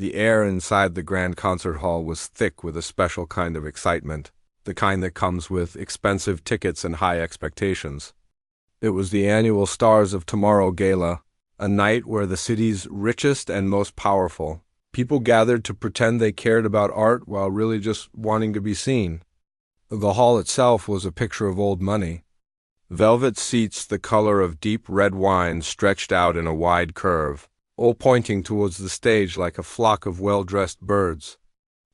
The air inside the grand concert hall was thick with a special kind of excitement, the kind that comes with expensive tickets and high expectations. It was the annual Stars of Tomorrow Gala, a night where the city's richest and most powerful people gathered to pretend they cared about art while really just wanting to be seen. The hall itself was a picture of old money. Velvet seats the color of deep red wine stretched out in a wide curve, all pointing towards the stage like a flock of well-dressed birds.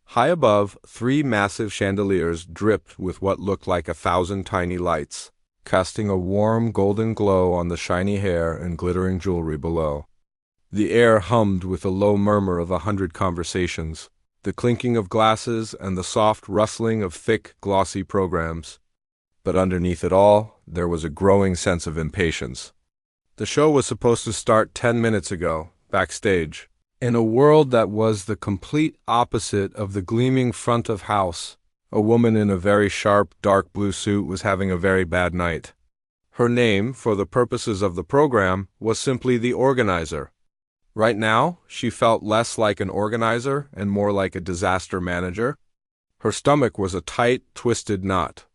High above, 3 massive chandeliers dripped with what looked like 1,000 tiny lights, casting a warm golden glow on the shiny hair and glittering jewelry below. The air hummed with the low murmur of 100 conversations, the clinking of glasses and the soft rustling of thick, glossy programs. But underneath it all, there was a growing sense of impatience. The show was supposed to start 10 minutes ago, backstage. In a world that was the complete opposite of the gleaming front of house, a woman in a very sharp, dark blue suit was having a very bad night. Her name, for the purposes of the program, was simply the organizer. Right now, she felt less like an organizer and more like a disaster manager. Her stomach was a tight, twisted knot.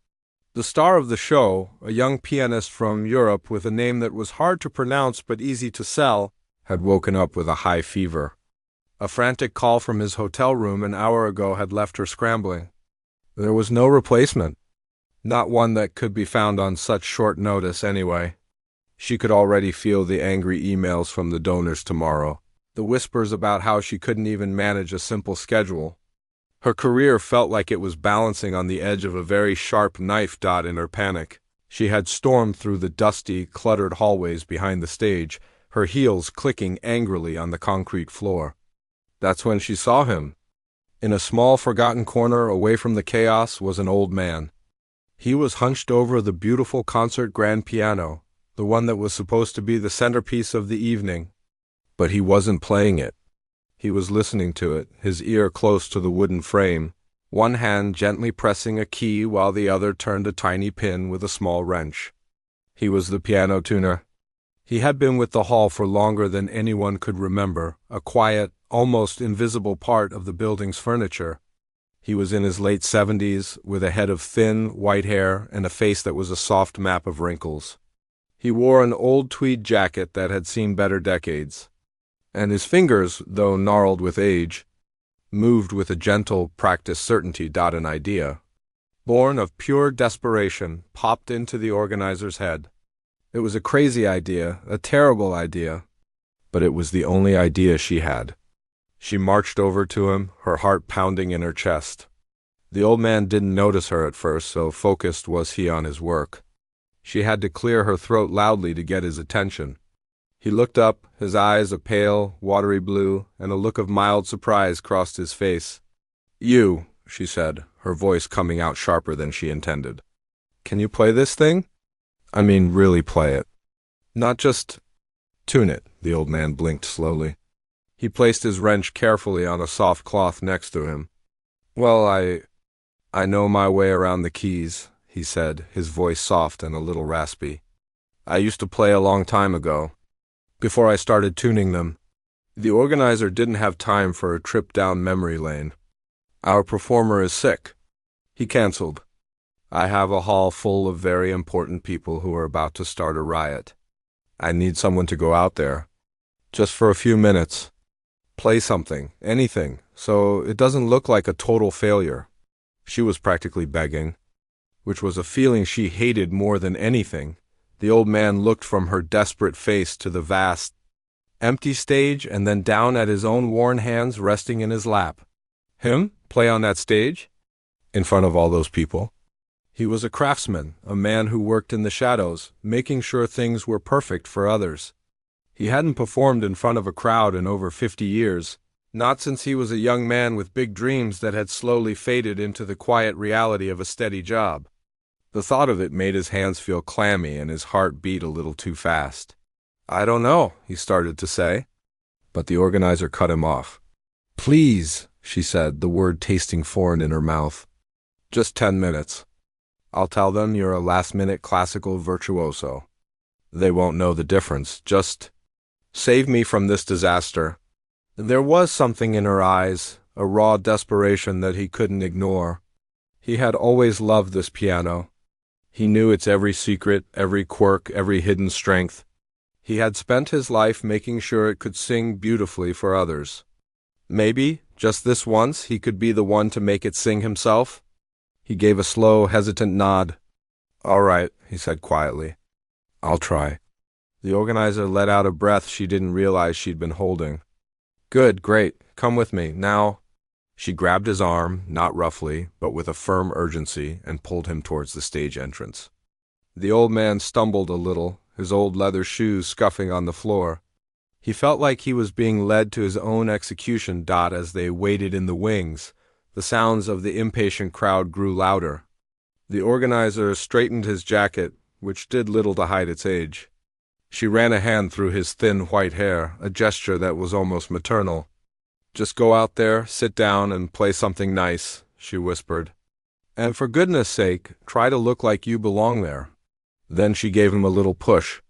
The star of the show, a young pianist from Europe with a name that was hard to pronounce but easy to sell, had woken up with a high fever. A frantic call from his hotel room an hour ago had left her scrambling. There was no replacement. Not one that could be found on such short notice anyway. She could already feel the angry emails from the donors tomorrow, the whispers about how she couldn't even manage a simple schedule. Her career felt like it was balancing on the edge of a very sharp knife. In her panic, she had stormed through the dusty, cluttered hallways behind the stage, her heels clicking angrily on the concrete floor. That's when she saw him. In a small, forgotten corner away from the chaos was an old man. He was hunched over the beautiful concert grand piano, the one that was supposed to be the centerpiece of the evening. But he wasn't playing it. He was listening to it, his ear close to the wooden frame, one hand gently pressing a key while the other turned a tiny pin with a small wrench. He was the piano tuner. He had been with the hall for longer than anyone could remember, a quiet, almost invisible part of the building's furniture. He was in his late 70s, with a head of thin, white hair and a face that was a soft map of wrinkles. He wore an old tweed jacket that had seen better decades, and his fingers, though gnarled with age, moved with a gentle, practiced certainty. An idea, born of pure desperation, popped into the organizer's head. It was a crazy idea, a terrible idea, but it was the only idea she had. She marched over to him, her heart pounding in her chest. The old man didn't notice her at first, so focused was he on his work. She had to clear her throat loudly to get his attention. He looked up, his eyes a pale, watery blue, and a look of mild surprise crossed his face. "You," she said, her voice coming out sharper than she intended. "Can you play this thing? I mean, really play it. Not just tune it." The old man blinked slowly. He placed his wrench carefully on a soft cloth next to him. "Well, I know my way around the keys," he said, his voice soft and a little raspy. "I used to play a long time ago, before I started tuning them." The organizer didn't have time for a trip down memory lane. "Our performer is sick," he canceled. "I have a hall full of very important people who are about to start a riot. I need someone to go out there, just for a few minutes. Play something, anything, so it doesn't look like a total failure." She was practically begging, which was a feeling she hated more than anything. The old man looked from her desperate face to the vast, empty stage and then down at his own worn hands resting in his lap. Him? Play on that stage? In front of all those people? He was a craftsman, a man who worked in the shadows, making sure things were perfect for others. He hadn't performed in front of a crowd in over 50 years, not since he was a young man with big dreams that had slowly faded into the quiet reality of a steady job. The thought of it made his hands feel clammy and his heart beat a little too fast. "I don't know," he started to say, but the organizer cut him off. "Please," she said, the word tasting foreign in her mouth. "Just 10 minutes. I'll tell them you're a last-minute classical virtuoso. They won't know the difference. Just save me from this disaster." There was something in her eyes, a raw desperation that he couldn't ignore. He had always loved this piano. He knew its every secret, every quirk, every hidden strength. He had spent his life making sure it could sing beautifully for others. Maybe, just this once, he could be the one to make it sing himself. He gave a slow, hesitant nod. "All right," he said quietly. "I'll try." The organizer let out a breath she didn't realize she'd been holding. "Good, great. Come with me. Now." She grabbed his arm, not roughly, but with a firm urgency, and pulled him towards the stage entrance. The old man stumbled a little, his old leather shoes scuffing on the floor. He felt like he was being led to his own execution. As they waited in the wings, the sounds of the impatient crowd grew louder. The organizer straightened his jacket, which did little to hide its age. She ran a hand through his thin white hair, a gesture that was almost maternal. "Just go out there, sit down, and play something nice," she whispered. "And for goodness sake, try to look like you belong there." Then she gave him a little push.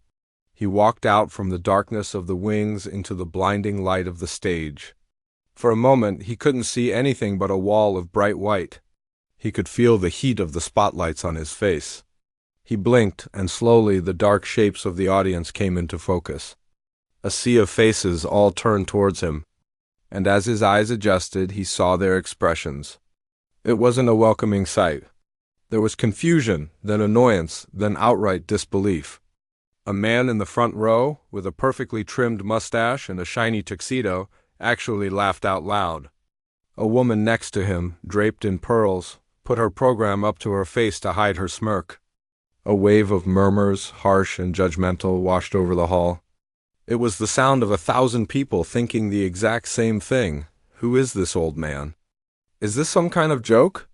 He walked out from the darkness of the wings into the blinding light of the stage. For a moment, he couldn't see anything but a wall of bright white. He could feel the heat of the spotlights on his face. He blinked, and slowly the dark shapes of the audience came into focus. A sea of faces all turned towards him, and as his eyes adjusted, he saw their expressions. It wasn't a welcoming sight. There was confusion, then annoyance, then outright disbelief. A man in the front row, with a perfectly trimmed mustache and a shiny tuxedo, actually laughed out loud. A woman next to him, draped in pearls, put her program up to her face to hide her smirk. A wave of murmurs, harsh and judgmental, washed over the hall. It was the sound of 1,000 people thinking the exact same thing. Who is this old man? Is this some kind of joke?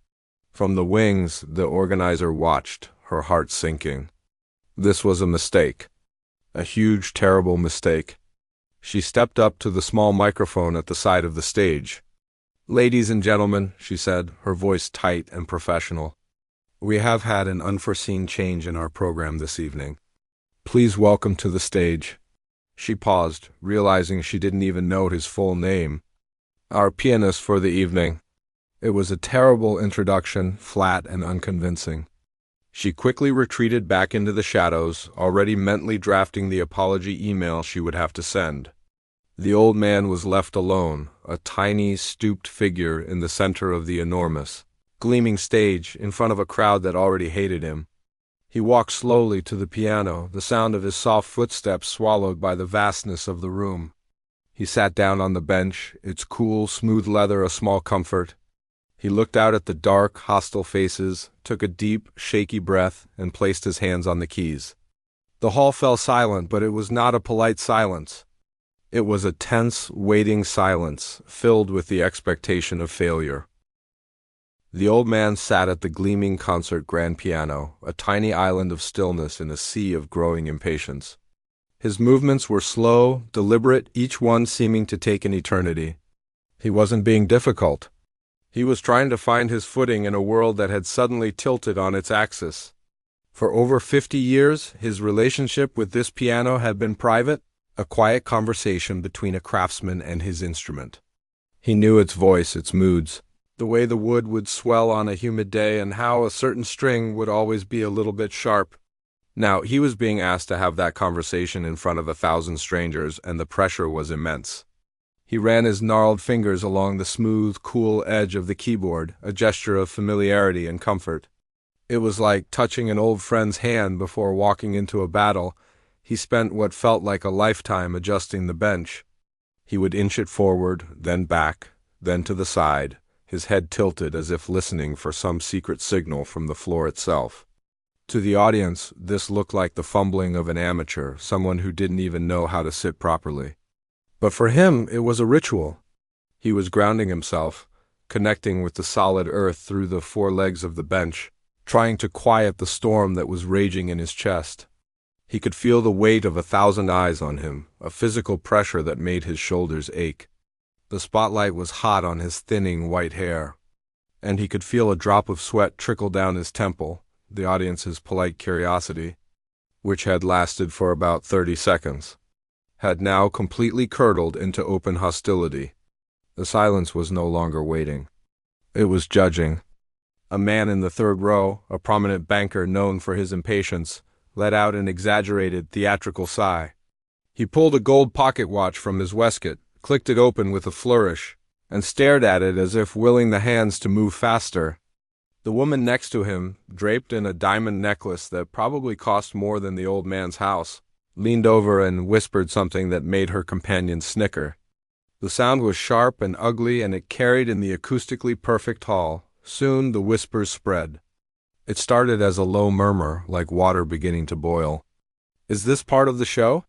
From the wings, the organizer watched, her heart sinking. This was a mistake. A huge, terrible mistake. She stepped up to the small microphone at the side of the stage. "Ladies and gentlemen," she said, her voice tight and professional, "we have had an unforeseen change in our program this evening. Please welcome to the stage." She paused, realizing she didn't even know his full name. "Our pianist for the evening." It was a terrible introduction, flat and unconvincing. She quickly retreated back into the shadows, already mentally drafting the apology email she would have to send. The old man was left alone, a tiny, stooped figure in the center of the enormous, gleaming stage, in front of a crowd that already hated him. He walked slowly to the piano, the sound of his soft footsteps swallowed by the vastness of the room. He sat down on the bench, its cool, smooth leather a small comfort. He looked out at the dark, hostile faces, took a deep, shaky breath, and placed his hands on the keys. The hall fell silent, but it was not a polite silence. It was a tense, waiting silence, filled with the expectation of failure. The old man sat at the gleaming concert grand piano, a tiny island of stillness in a sea of growing impatience. His movements were slow, deliberate, each one seeming to take an eternity. He wasn't being difficult. He was trying to find his footing in a world that had suddenly tilted on its axis. For over 50 years, his relationship with this piano had been private, a quiet conversation between a craftsman and his instrument. He knew its voice, its moods, the way the wood would swell on a humid day and how a certain string would always be a little bit sharp. Now, he was being asked to have that conversation in front of 1,000 strangers, and the pressure was immense. He ran his gnarled fingers along the smooth, cool edge of the keyboard, a gesture of familiarity and comfort. It was like touching an old friend's hand before walking into a battle. He spent what felt like a lifetime adjusting the bench. He would inch it forward, then back, then to the side, his head tilted as if listening for some secret signal from the floor itself. To the audience, this looked like the fumbling of an amateur, someone who didn't even know how to sit properly. But for him, it was a ritual. He was grounding himself, connecting with the solid earth through the 4 legs of the bench, trying to quiet the storm that was raging in his chest. He could feel the weight of 1,000 eyes on him, a physical pressure that made his shoulders ache. The spotlight was hot on his thinning white hair, and he could feel a drop of sweat trickle down his temple, the audience's polite curiosity, which had lasted for about 30 seconds. had now completely curdled into open hostility. The silence was no longer waiting. It was judging. A man in the third row, a prominent banker known for his impatience, let out an exaggerated, theatrical sigh. He pulled a gold pocket watch from his waistcoat, clicked it open with a flourish, and stared at it as if willing the hands to move faster. The woman next to him, draped in a diamond necklace that probably cost more than the old man's house, leaned over and whispered something that made her companion snicker. The sound was sharp and ugly, and it carried in the acoustically perfect hall. Soon the whispers spread. It started as a low murmur, like water beginning to boil. "Is this part of the show?"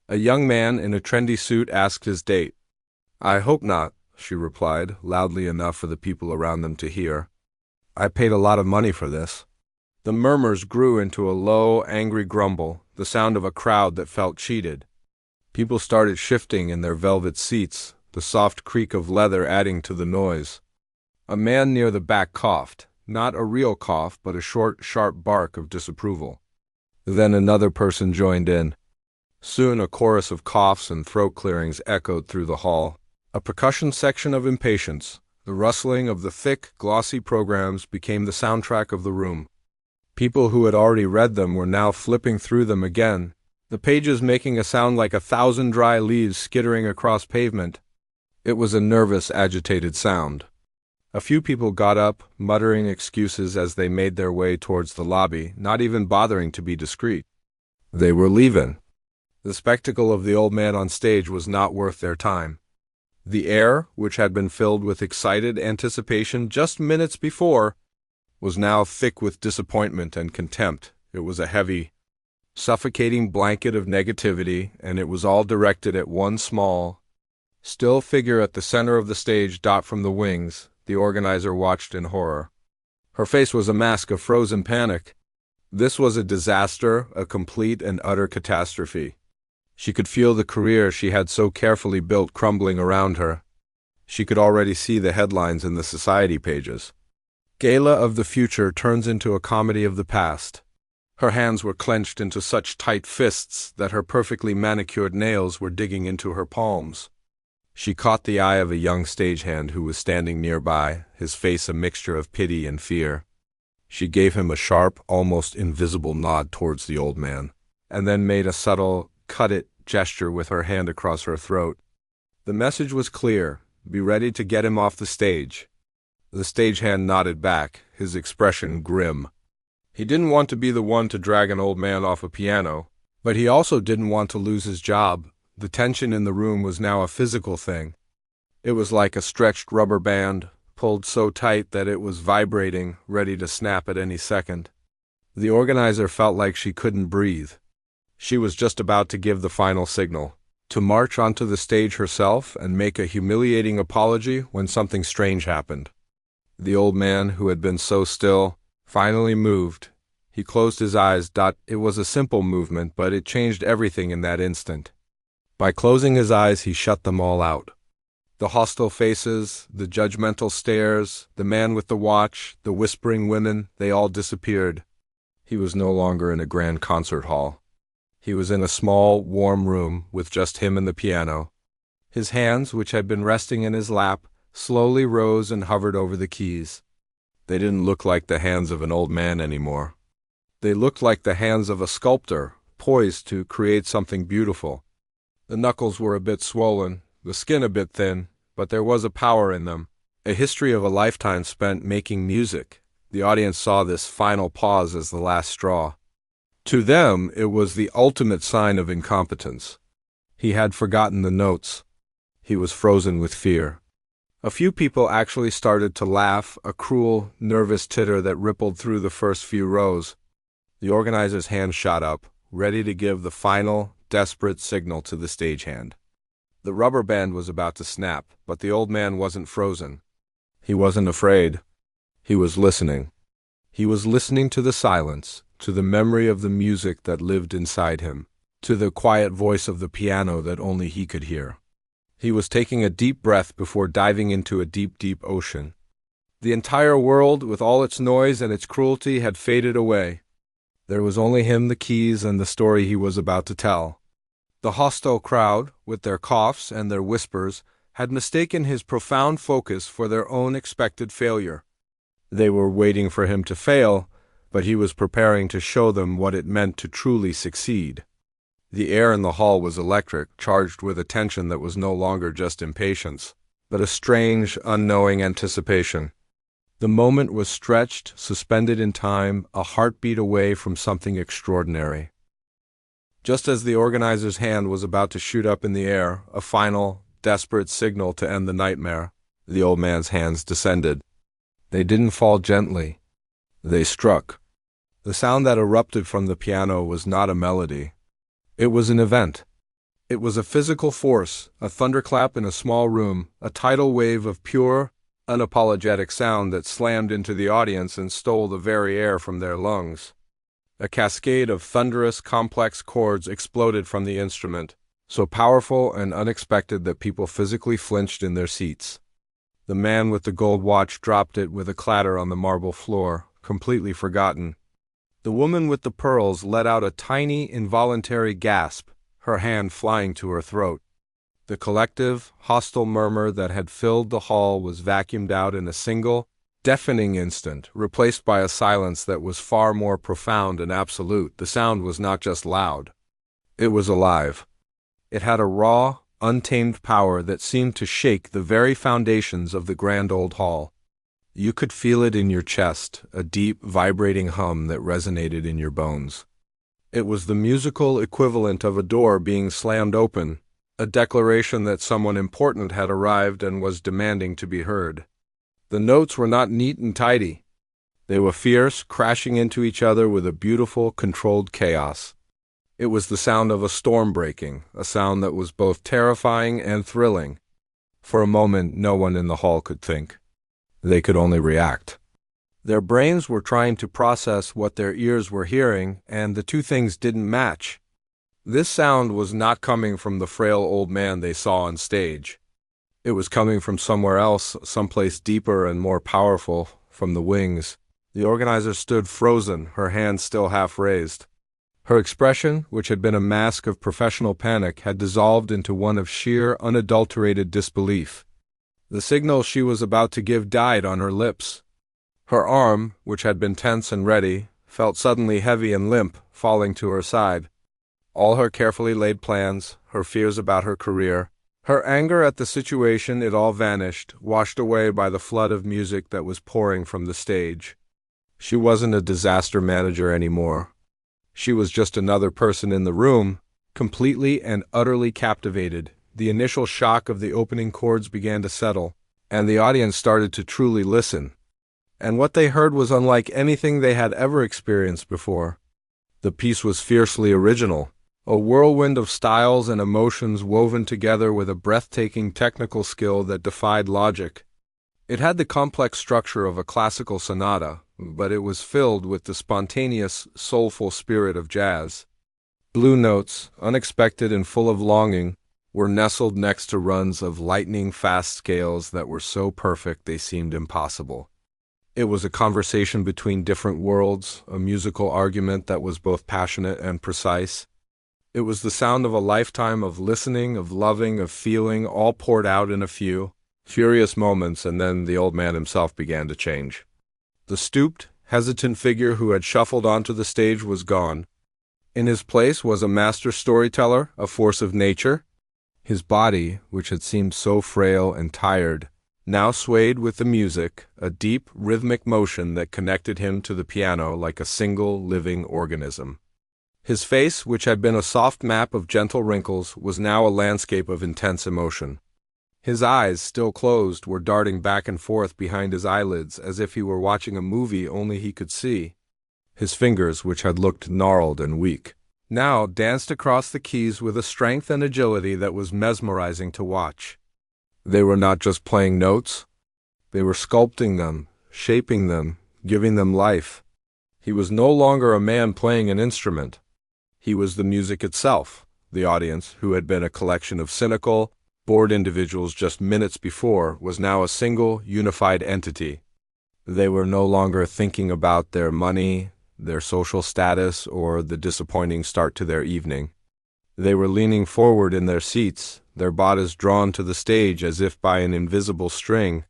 A young man in a trendy suit asked his date. "I hope not," she replied, loudly enough for the people around them to hear. "I paid a lot of money for this." The murmurs grew into a low, angry grumble, the sound of a crowd that felt cheated. People started shifting in their velvet seats, the soft creak of leather adding to the noise. A man near the back coughed, not a real cough, but a short, sharp bark of disapproval. Then another person joined in. Soon a chorus of coughs and throat clearings echoed through the hall. A percussion section of impatience. The rustling of the thick, glossy programs became the soundtrack of the room. People who had already read them were now flipping through them again, the pages making a sound like 1,000 dry leaves skittering across pavement. It was a nervous, agitated sound. A few people got up, muttering excuses as they made their way towards the lobby, not even bothering to be discreet. They were leaving. The spectacle of the old man on stage was not worth their time. The air, which had been filled with excited anticipation just minutes before, was now thick with disappointment and contempt. It was a heavy, suffocating blanket of negativity, and it was all directed at one small, still figure at the center of the stage. From the wings, the organizer watched in horror. Her face was a mask of frozen panic. This was a disaster, a complete and utter catastrophe. She could feel the career she had so carefully built crumbling around her. She could already see the headlines in the society pages. Gala of the future turns into a comedy of the past. Her hands were clenched into such tight fists that her perfectly manicured nails were digging into her palms. She caught the eye of a young stagehand who was standing nearby, his face a mixture of pity and fear. She gave him a sharp, almost invisible nod towards the old man, and then made a subtle, cut-it gesture with her hand across her throat. The message was clear: be ready to get him off the stage. The stagehand nodded back, his expression grim. He didn't want to be the one to drag an old man off a piano, but he also didn't want to lose his job. The tension in the room was now a physical thing. It was like a stretched rubber band, pulled so tight that it was vibrating, ready to snap at any second. The organizer felt like she couldn't breathe. She was just about to give the final signal, to march onto the stage herself and make a humiliating apology when something strange happened. The old man, who had been so still, finally moved. He closed his eyes. It was a simple movement, but it changed everything in that instant. By closing his eyes, he shut them all out. The hostile faces, the judgmental stares, the man with the watch, the whispering women, they all disappeared. He was no longer in a grand concert hall. He was in a small, warm room with just him and the piano. His hands, which had been resting in his lap, slowly rose and hovered over the keys. They didn't look like the hands of an old man anymore. They looked like the hands of a sculptor, poised to create something beautiful. The knuckles were a bit swollen, the skin a bit thin, but there was a power in them, a history of a lifetime spent making music. The audience saw this final pause as the last straw. To them, it was the ultimate sign of incompetence. He had forgotten the notes. He was frozen with fear. A few people actually started to laugh, a cruel, nervous titter that rippled through the first few rows. The organizer's hand shot up, ready to give the final, desperate signal to the stagehand. The rubber band was about to snap, but the old man wasn't frozen. He wasn't afraid. He was listening. He was listening to the silence, to the memory of the music that lived inside him, to the quiet voice of the piano that only he could hear. He was taking a deep breath before diving into a deep, deep ocean. The entire world, with all its noise and its cruelty, had faded away. There was only him, the keys, and the story he was about to tell. The hostile crowd, with their coughs and their whispers, had mistaken his profound focus for their own expected failure. They were waiting for him to fail, but he was preparing to show them what it meant to truly succeed. The air in the hall was electric, charged with a tension that was no longer just impatience, but a strange, unknowing anticipation. The moment was stretched, suspended in time, a heartbeat away from something extraordinary. Just as the organizer's hand was about to shoot up in the air, a final, desperate signal to end the nightmare, the old man's hands descended. They didn't fall gently. They struck. The sound that erupted from the piano was not a melody. It was an event. It was a physical force, a thunderclap in a small room, a tidal wave of pure, unapologetic sound that slammed into the audience and stole the very air from their lungs. A cascade of thunderous, complex chords exploded from the instrument, so powerful and unexpected that people physically flinched in their seats. The man with the gold watch dropped it with a clatter on the marble floor, completely forgotten. The woman with the pearls let out a tiny, involuntary gasp, her hand flying to her throat. The collective, hostile murmur that had filled the hall was vacuumed out in a single, deafening instant, replaced by a silence that was far more profound and absolute. The sound was not just loud. It was alive. It had a raw, untamed power that seemed to shake the very foundations of the grand old hall. You could feel it in your chest, a deep, vibrating hum that resonated in your bones. It was the musical equivalent of a door being slammed open, a declaration that someone important had arrived and was demanding to be heard. The notes were not neat and tidy. They were fierce, crashing into each other with a beautiful, controlled chaos. It was the sound of a storm breaking, a sound that was both terrifying and thrilling. For a moment, no one in the hall could think. They could only react. Their brains were trying to process what their ears were hearing, and the two things didn't match. This sound was not coming from the frail old man they saw on stage. It was coming from somewhere else, someplace deeper and more powerful, from the wings. The organizer stood frozen, her hands still half raised. Her expression, which had been a mask of professional panic, had dissolved into one of sheer, unadulterated disbelief. The signal she was about to give died on her lips. Her arm, which had been tense and ready, felt suddenly heavy and limp, falling to her side. All her carefully laid plans, her fears about her career, her anger at the situation, it all vanished, washed away by the flood of music that was pouring from the stage. She wasn't a disaster manager anymore. She was just another person in the room, completely and utterly captivated. The initial shock of the opening chords began to settle, and the audience started to truly listen. And what they heard was unlike anything they had ever experienced before. The piece was fiercely original, a whirlwind of styles and emotions woven together with a breathtaking technical skill that defied logic. It had the complex structure of a classical sonata, but it was filled with the spontaneous, soulful spirit of jazz. Blue notes, unexpected and full of longing, were nestled next to runs of lightning-fast scales that were so perfect they seemed impossible. It was a conversation between different worlds, a musical argument that was both passionate and precise. It was the sound of a lifetime of listening, of loving, of feeling, all poured out in a few furious moments, and then the old man himself began to change. The stooped, hesitant figure who had shuffled onto the stage was gone. In his place was a master storyteller, a force of nature. His body, which had seemed so frail and tired, now swayed with the music, a deep, rhythmic motion that connected him to the piano like a single, living organism. His face, which had been a soft map of gentle wrinkles, was now a landscape of intense emotion. His eyes, still closed, were darting back and forth behind his eyelids as if he were watching a movie only he could see. His fingers, which had looked gnarled and weak, now danced across the keys with a strength and agility that was mesmerizing to watch. They were not just playing notes. They were sculpting them, shaping them, giving them life. He was no longer a man playing an instrument. He was the music itself. The audience, who had been a collection of cynical, bored individuals just minutes before, was now a single, unified entity. They were no longer thinking about their money, their social status, or the disappointing start to their evening. They were leaning forward in their seats, their bodies drawn to the stage as if by an invisible string.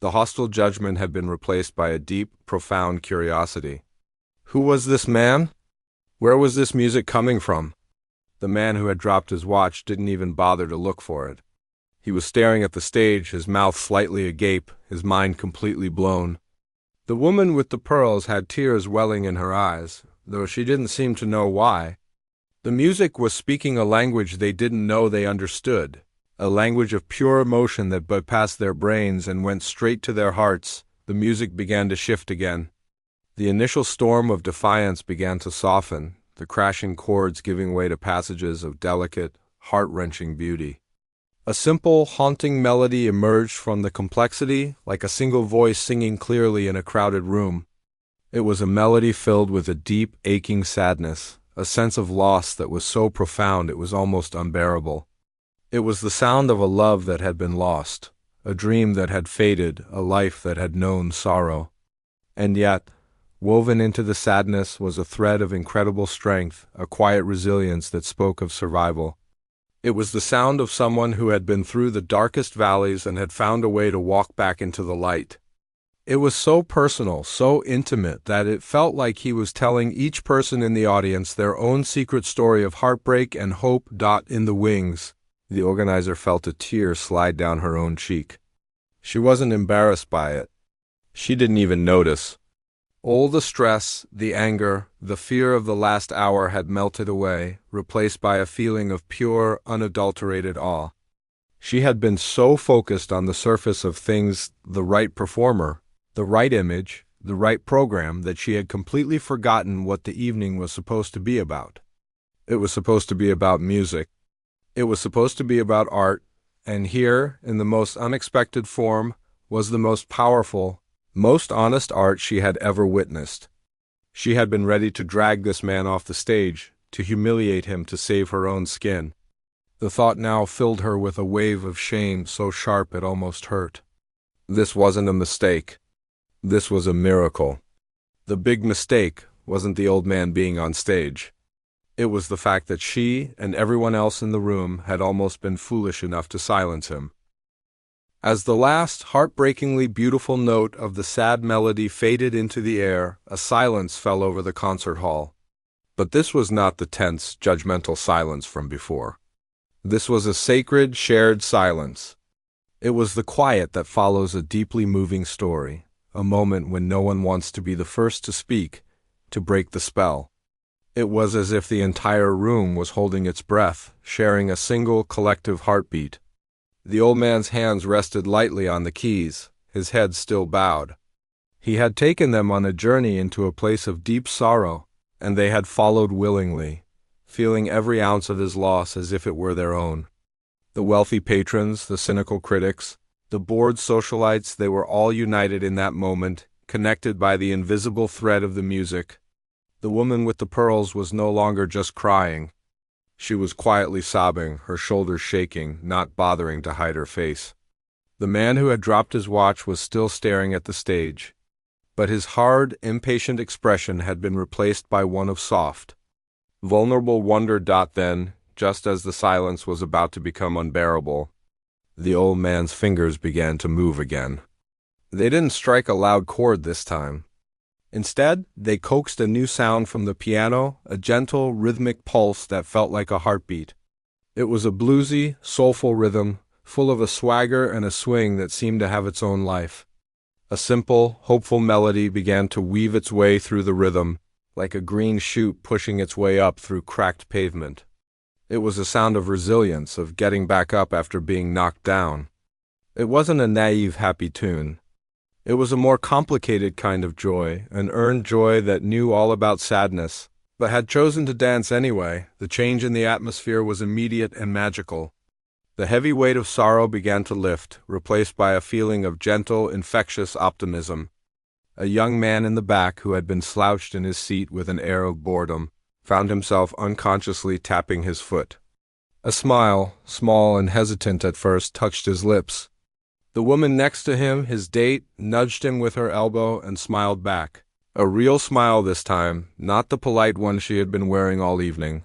The hostile judgment had been replaced by a deep, profound curiosity. Who was this man? Where was this music coming from? The man who had dropped his watch didn't even bother to look for it. He was staring at the stage, his mouth slightly agape, his mind completely blown. The woman with the pearls had tears welling in her eyes, though she didn't seem to know why. The music was speaking a language they didn't know they understood, a language of pure emotion that bypassed their brains and went straight to their hearts. The music began to shift again. The initial storm of defiance began to soften, the crashing chords giving way to passages of delicate, heart-wrenching beauty. A simple, haunting melody emerged from the complexity, like a single voice singing clearly in a crowded room. It was a melody filled with a deep, aching sadness, a sense of loss that was so profound it was almost unbearable. It was the sound of a love that had been lost, a dream that had faded, a life that had known sorrow. And yet, woven into the sadness was a thread of incredible strength, a quiet resilience that spoke of survival. It was the sound of someone who had been through the darkest valleys and had found a way to walk back into the light. It was so personal, so intimate, that it felt like he was telling each person in the audience their own secret story of heartbreak and hope. In the wings, the organizer felt a tear slide down her own cheek. She wasn't embarrassed by it. She didn't even notice. All the stress, the anger, the fear of the last hour had melted away, replaced by a feeling of pure, unadulterated awe. She had been so focused on the surface of things, the right performer, the right image, the right program, that she had completely forgotten what the evening was supposed to be about. It was supposed to be about music. It was supposed to be about art, and here, in the most unexpected form, was the most powerful, most honest art she had ever witnessed. She had been ready to drag this man off the stage, to humiliate him to save her own skin. The thought now filled her with a wave of shame so sharp it almost hurt. This wasn't a mistake. This was a miracle. The big mistake wasn't the old man being on stage. It was the fact that she and everyone else in the room had almost been foolish enough to silence him. As the last heartbreakingly beautiful note of the sad melody faded into the air, a silence fell over the concert hall. But this was not the tense, judgmental silence from before. This was a sacred, shared silence. It was the quiet that follows a deeply moving story, a moment when no one wants to be the first to speak, to break the spell. It was as if the entire room was holding its breath, sharing a single collective heartbeat. The old man's hands rested lightly on the keys, his head still bowed. He had taken them on a journey into a place of deep sorrow, and they had followed willingly, feeling every ounce of his loss as if it were their own. The wealthy patrons, the cynical critics, the bored socialites, they were all united in that moment, connected by the invisible thread of the music. The woman with the pearls was no longer just crying. She was quietly sobbing, her shoulders shaking, not bothering to hide her face. The man who had dropped his watch was still staring at the stage, but his hard, impatient expression had been replaced by one of soft, vulnerable wonder. Then, just as the silence was about to become unbearable, the old man's fingers began to move again. They didn't strike a loud chord this time. Instead, they coaxed a new sound from the piano, a gentle, rhythmic pulse that felt like a heartbeat. It was a bluesy, soulful rhythm, full of a swagger and a swing that seemed to have its own life. A simple, hopeful melody began to weave its way through the rhythm, like a green shoot pushing its way up through cracked pavement. It was a sound of resilience, of getting back up after being knocked down. It wasn't a naive, happy tune. It was a more complicated kind of joy, an earned joy that knew all about sadness, but had chosen to dance anyway. The change in the atmosphere was immediate and magical. The heavy weight of sorrow began to lift, replaced by a feeling of gentle, infectious optimism. A young man in the back, who had been slouched in his seat with an air of boredom, found himself unconsciously tapping his foot. A smile, small and hesitant at first, touched his lips. The woman next to him, his date, nudged him with her elbow and smiled back. A real smile this time, not the polite one she had been wearing all evening.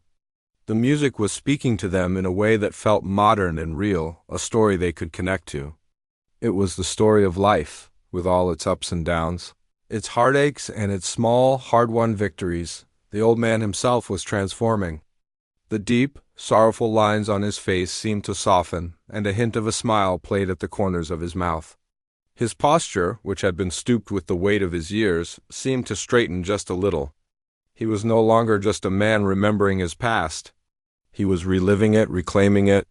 The music was speaking to them in a way that felt modern and real, a story they could connect to. It was the story of life, with all its ups and downs, its heartaches and its small, hard-won victories. The old man himself was transforming. The deep, sorrowful lines on his face seemed to soften, and a hint of a smile played at the corners of his mouth. His posture, which had been stooped with the weight of his years, seemed to straighten just a little. He was no longer just a man remembering his past. He was reliving it, reclaiming it.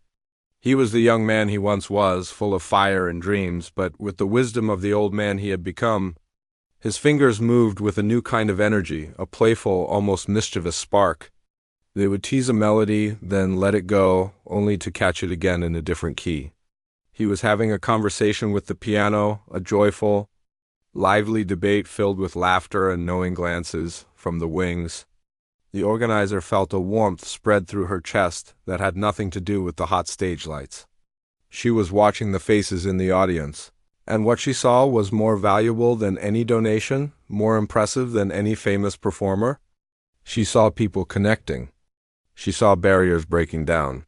He was the young man he once was, full of fire and dreams, but with the wisdom of the old man he had become. His fingers moved with a new kind of energy, a playful, almost mischievous spark. They would tease a melody, then let it go, only to catch it again in a different key. He was having a conversation with the piano, a joyful, lively debate filled with laughter and knowing glances from the wings. The organizer felt a warmth spread through her chest that had nothing to do with the hot stage lights. She was watching the faces in the audience, and what she saw was more valuable than any donation, more impressive than any famous performer. She saw people connecting. She saw barriers breaking down.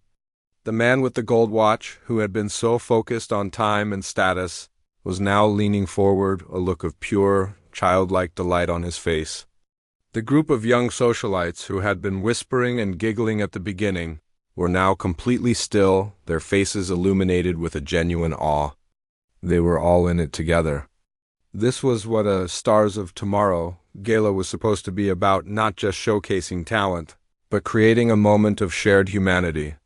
The man with the gold watch, who had been so focused on time and status, was now leaning forward, a look of pure, childlike delight on his face. The group of young socialites who had been whispering and giggling at the beginning were now completely still, their faces illuminated with a genuine awe. They were all in it together. This was what a Stars of Tomorrow gala was supposed to be about, not just showcasing talent, but creating a moment of shared humanity.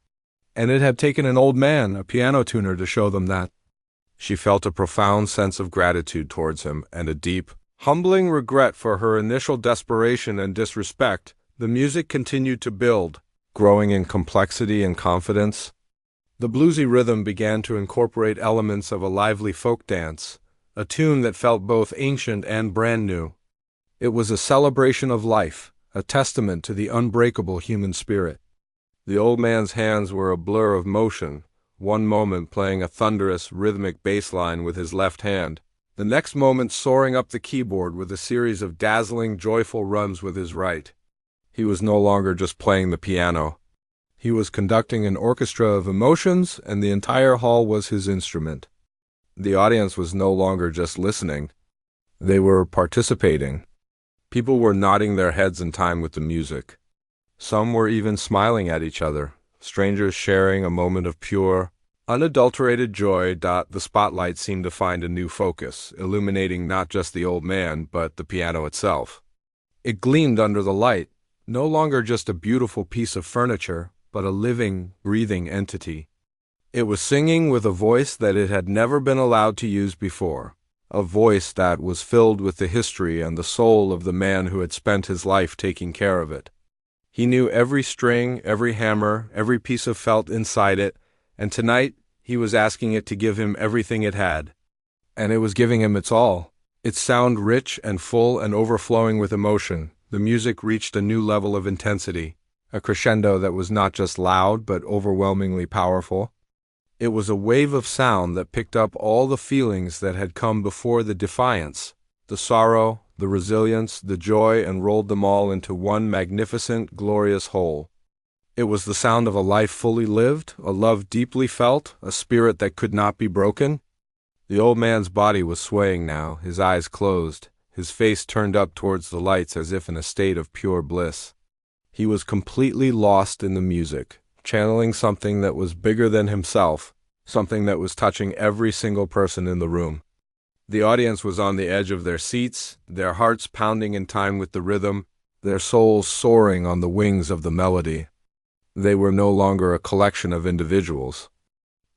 And it had taken an old man, a piano tuner, to show them that. She felt a profound sense of gratitude towards him and a deep, humbling regret for her initial desperation and disrespect. The music continued to build, growing in complexity and confidence. The bluesy rhythm began to incorporate elements of a lively folk dance, a tune that felt both ancient and brand new. It was a celebration of life, a testament to the unbreakable human spirit. The old man's hands were a blur of motion, one moment playing a thunderous, rhythmic bass line with his left hand, the next moment soaring up the keyboard with a series of dazzling, joyful runs with his right. He was no longer just playing the piano. He was conducting an orchestra of emotions, and the entire hall was his instrument. The audience was no longer just listening. They were participating. People were nodding their heads in time with the music. Some were even smiling at each other, strangers sharing a moment of pure, unadulterated joy. The spotlight seemed to find a new focus, illuminating not just the old man, but the piano itself. It gleamed under the light, no longer just a beautiful piece of furniture, but a living, breathing entity. It was singing with a voice that it had never been allowed to use before, a voice that was filled with the history and the soul of the man who had spent his life taking care of it. He knew every string, every hammer, every piece of felt inside it, and tonight he was asking it to give him everything it had. And it was giving him its all. Its sound rich and full and overflowing with emotion. The music reached a new level of intensity, a crescendo that was not just loud but overwhelmingly powerful. It was a wave of sound that picked up all the feelings that had come before: the defiance, the sorrow, the resilience, the joy, and rolled them all into one magnificent, glorious whole. It was the sound of a life fully lived, a love deeply felt, a spirit that could not be broken. The old man's body was swaying now, his eyes closed, his face turned up towards the lights as if in a state of pure bliss. He was completely lost in the music, channeling something that was bigger than himself, something that was touching every single person in the room. The audience was on the edge of their seats, their hearts pounding in time with the rhythm, their souls soaring on the wings of the melody. They were no longer a collection of individuals.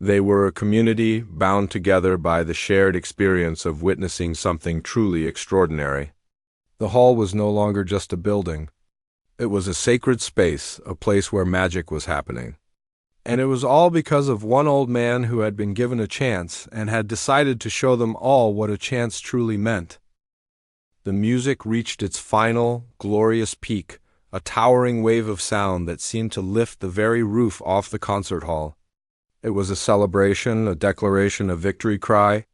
They were a community bound together by the shared experience of witnessing something truly extraordinary. The hall was no longer just a building. It was a sacred space, a place where magic was happening. And it was all because of one old man who had been given a chance and had decided to show them all what a chance truly meant. The music reached its final, glorious peak, a towering wave of sound that seemed to lift the very roof off the concert hall. It was a celebration, a declaration, a victory cry.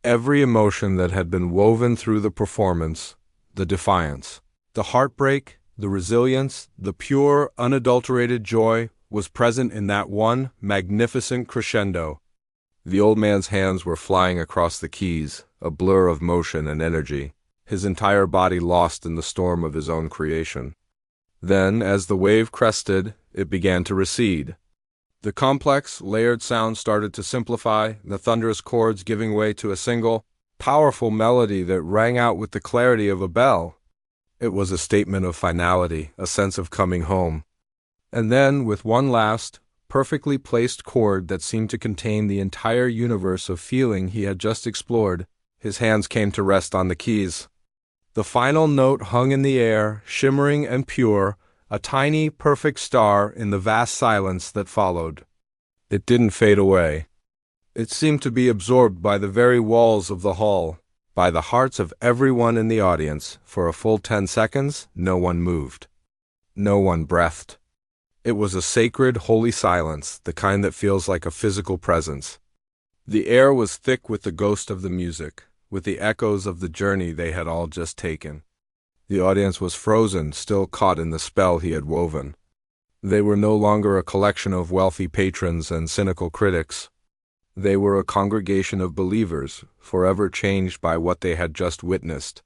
Every emotion that had been woven through the performance, the defiance, the heartbreak, The resilience, the pure, unadulterated joy was present in that one magnificent crescendo. The old man's hands were flying across the keys, a blur of motion and energy, his entire body lost in the storm of his own creation. Then, as the wave crested, it began to recede. The complex, layered sound started to simplify, the thunderous chords giving way to a single, powerful melody that rang out with the clarity of a bell. It was a statement of finality, a sense of coming home. And then, with one last, perfectly placed chord that seemed to contain the entire universe of feeling he had just explored, his hands came to rest on the keys. The final note hung in the air, shimmering and pure, a tiny, perfect star in the vast silence that followed. It didn't fade away. It seemed to be absorbed by the very walls of the hall, by the hearts of everyone in the audience. For a full 10 seconds, no one moved. No one breathed. It was a sacred, holy silence, the kind that feels like a physical presence. The air was thick with the ghost of the music, with the echoes of the journey they had all just taken. The audience was frozen, still caught in the spell he had woven. They were no longer a collection of wealthy patrons and cynical critics. They were a congregation of believers, forever changed by what they had just witnessed.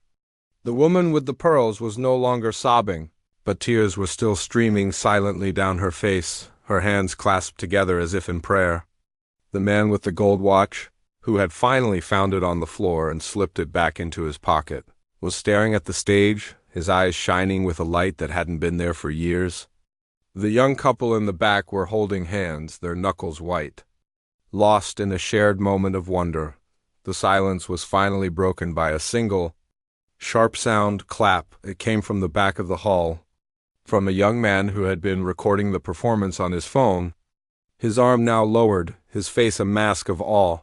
The woman with the pearls was no longer sobbing, but tears were still streaming silently down her face, her hands clasped together as if in prayer. The man with the gold watch, who had finally found it on the floor and slipped it back into his pocket, was staring at the stage, his eyes shining with a light that hadn't been there for years. The young couple in the back were holding hands, their knuckles white. Lost in a shared moment of wonder, the silence was finally broken by a single, sharp sound clap. It came from the back of the hall, from a young man who had been recording the performance on his phone, his arm now lowered, his face a mask of awe.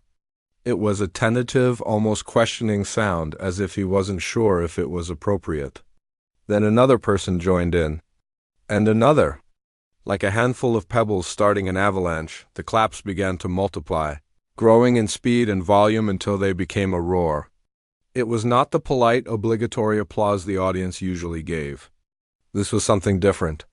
It was a tentative, almost questioning sound, as if he wasn't sure if it was appropriate. Then another person joined in, and another. Like a handful of pebbles starting an avalanche, the claps began to multiply, growing in speed and volume until they became a roar. It was not the polite, obligatory applause the audience usually gave. This was something different.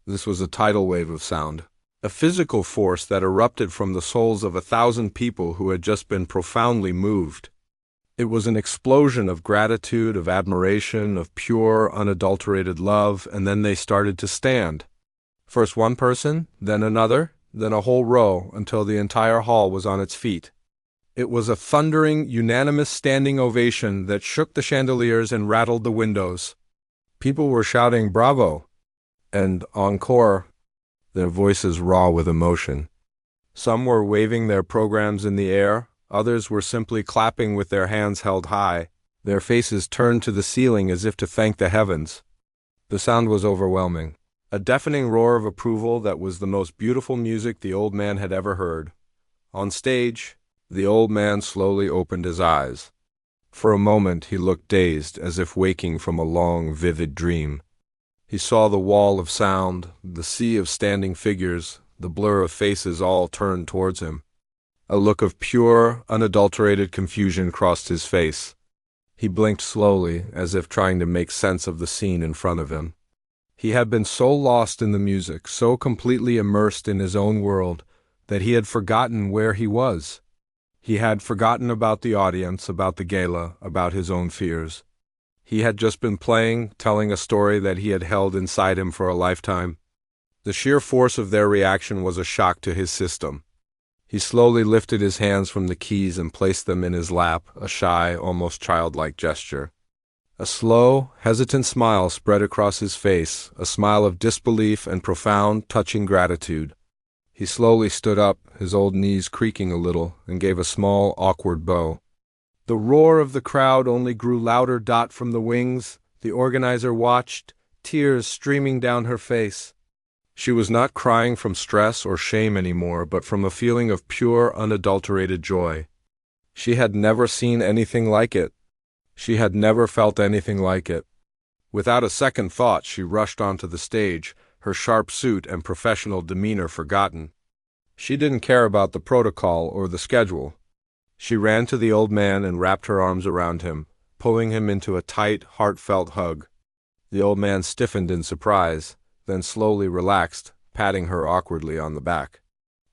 This was a tidal wave of sound, a physical force that erupted from the souls of 1,000 people who had just been profoundly moved. It was an explosion of gratitude, of admiration, of pure, unadulterated love, and then they started to stand. First one person, then another, then a whole row, until the entire hall was on its feet. It was a thundering, unanimous standing ovation that shook the chandeliers and rattled the windows. People were shouting "Bravo!" and "Encore," their voices raw with emotion. Some were waving their programs in the air, others were simply clapping with their hands held high, their faces turned to the ceiling as if to thank the heavens. The sound was overwhelming. A deafening roar of approval that was the most beautiful music the old man had ever heard. On stage, the old man slowly opened his eyes. For a moment he looked dazed, as if waking from a long, vivid dream. He saw the wall of sound, the sea of standing figures, the blur of faces all turned towards him. A look of pure, unadulterated confusion crossed his face. He blinked slowly, as if trying to make sense of the scene in front of him. He had been so lost in the music, so completely immersed in his own world, that he had forgotten where he was. He had forgotten about the audience, about the gala, about his own fears. He had just been playing, telling a story that he had held inside him for a lifetime. The sheer force of their reaction was a shock to his system. He slowly lifted his hands from the keys and placed them in his lap, a shy, almost childlike gesture. A slow, hesitant smile spread across his face, a smile of disbelief and profound, touching gratitude. He slowly stood up, his old knees creaking a little, and gave a small, awkward bow. The roar of the crowd only grew louder. From the wings, the organizer watched, tears streaming down her face. She was not crying from stress or shame anymore, but from a feeling of pure, unadulterated joy. She had never seen anything like it. She had never felt anything like it. Without a second thought, she rushed onto the stage, her sharp suit and professional demeanor forgotten. She didn't care about the protocol or the schedule. She ran to the old man and wrapped her arms around him, pulling him into a tight, heartfelt hug. The old man stiffened in surprise, then slowly relaxed, patting her awkwardly on the back.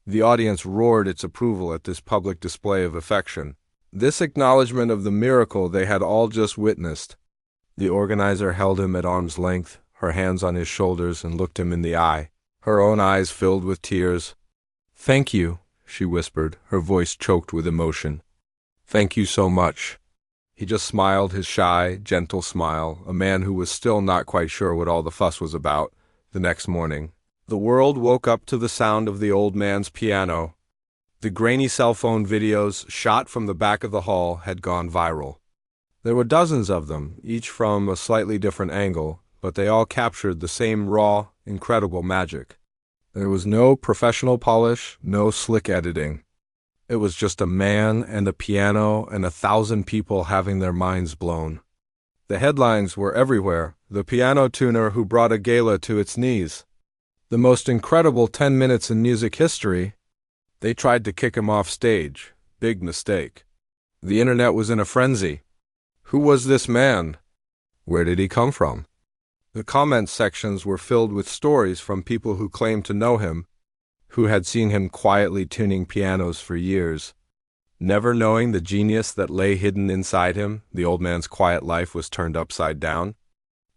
The audience roared its approval at this public display of affection, this acknowledgement of the miracle they had all just witnessed. The organizer held him at arm's length, her hands on his shoulders, and looked him in the eye, her own eyes filled with tears. "Thank you," she whispered, her voice choked with emotion. "Thank you so much." He just smiled his shy, gentle smile, a man who was still not quite sure what all the fuss was about. The next morning, the world woke up to the sound of the old man's piano. The grainy cell phone videos shot from the back of the hall had gone viral. There were dozens of them, each from a slightly different angle, but they all captured the same raw, incredible magic. There was no professional polish, no slick editing. It was just a man and a piano and 1,000 people having their minds blown. The headlines were everywhere. The piano tuner who brought a gala to its knees. The most incredible 10 minutes in music history. They tried to kick him off stage. Big mistake. The internet was in a frenzy. Who was this man? Where did he come from? The comment sections were filled with stories from people who claimed to know him, who had seen him quietly tuning pianos for years. Never knowing the genius that lay hidden inside him, the old man's quiet life was turned upside down.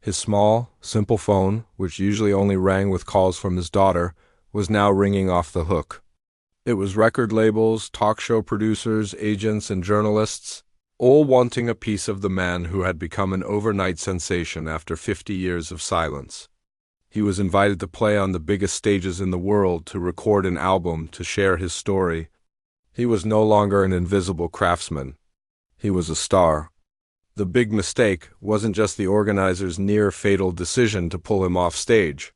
His small, simple phone, which usually only rang with calls from his daughter, was now ringing off the hook. It was record labels, talk show producers, agents, and journalists, all wanting a piece of the man who had become an overnight sensation after 50 years of silence. He was invited to play on the biggest stages in the world, to record an album, to share his story. He was no longer an invisible craftsman. He was a star. The big mistake wasn't just the organizer's near-fatal decision to pull him off stage.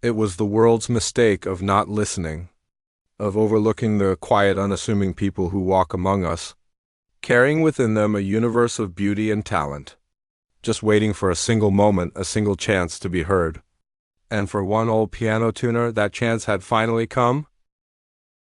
It was the world's mistake of not listening, of overlooking the quiet, unassuming people who walk among us, carrying within them a universe of beauty and talent, just waiting for a single moment, a single chance to be heard. And for one old piano tuner, that chance had finally come.